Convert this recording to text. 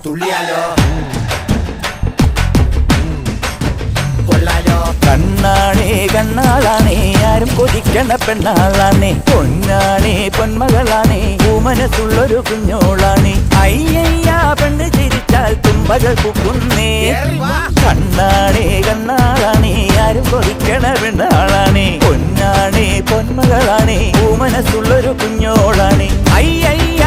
തുള്ളിയാലോ കണ്ണാണേ കണ്ണാളാണേ ആരും കൊതിക്കണ പെണ്ണാളാണേ പൊന്നാണേ പൊന്മകളാണേ മനസ്സുള്ളൊരു കുഞ്ഞോളാണേ അയ്യയ്യ പെണ്ണ് ചിരിച്ചാൽ തുമ്പകൾ പൂക്കുന്നേ കണ്ണാണേ കണ്ണാളാണേ ആരും കൊതിക്കണ പെണ്ണാളാണേ പൊന്നാണേ പൊന്മകളാണേ മനസ്സുള്ളൊരു കുഞ്ഞോളാണേ അയ്യയ്യ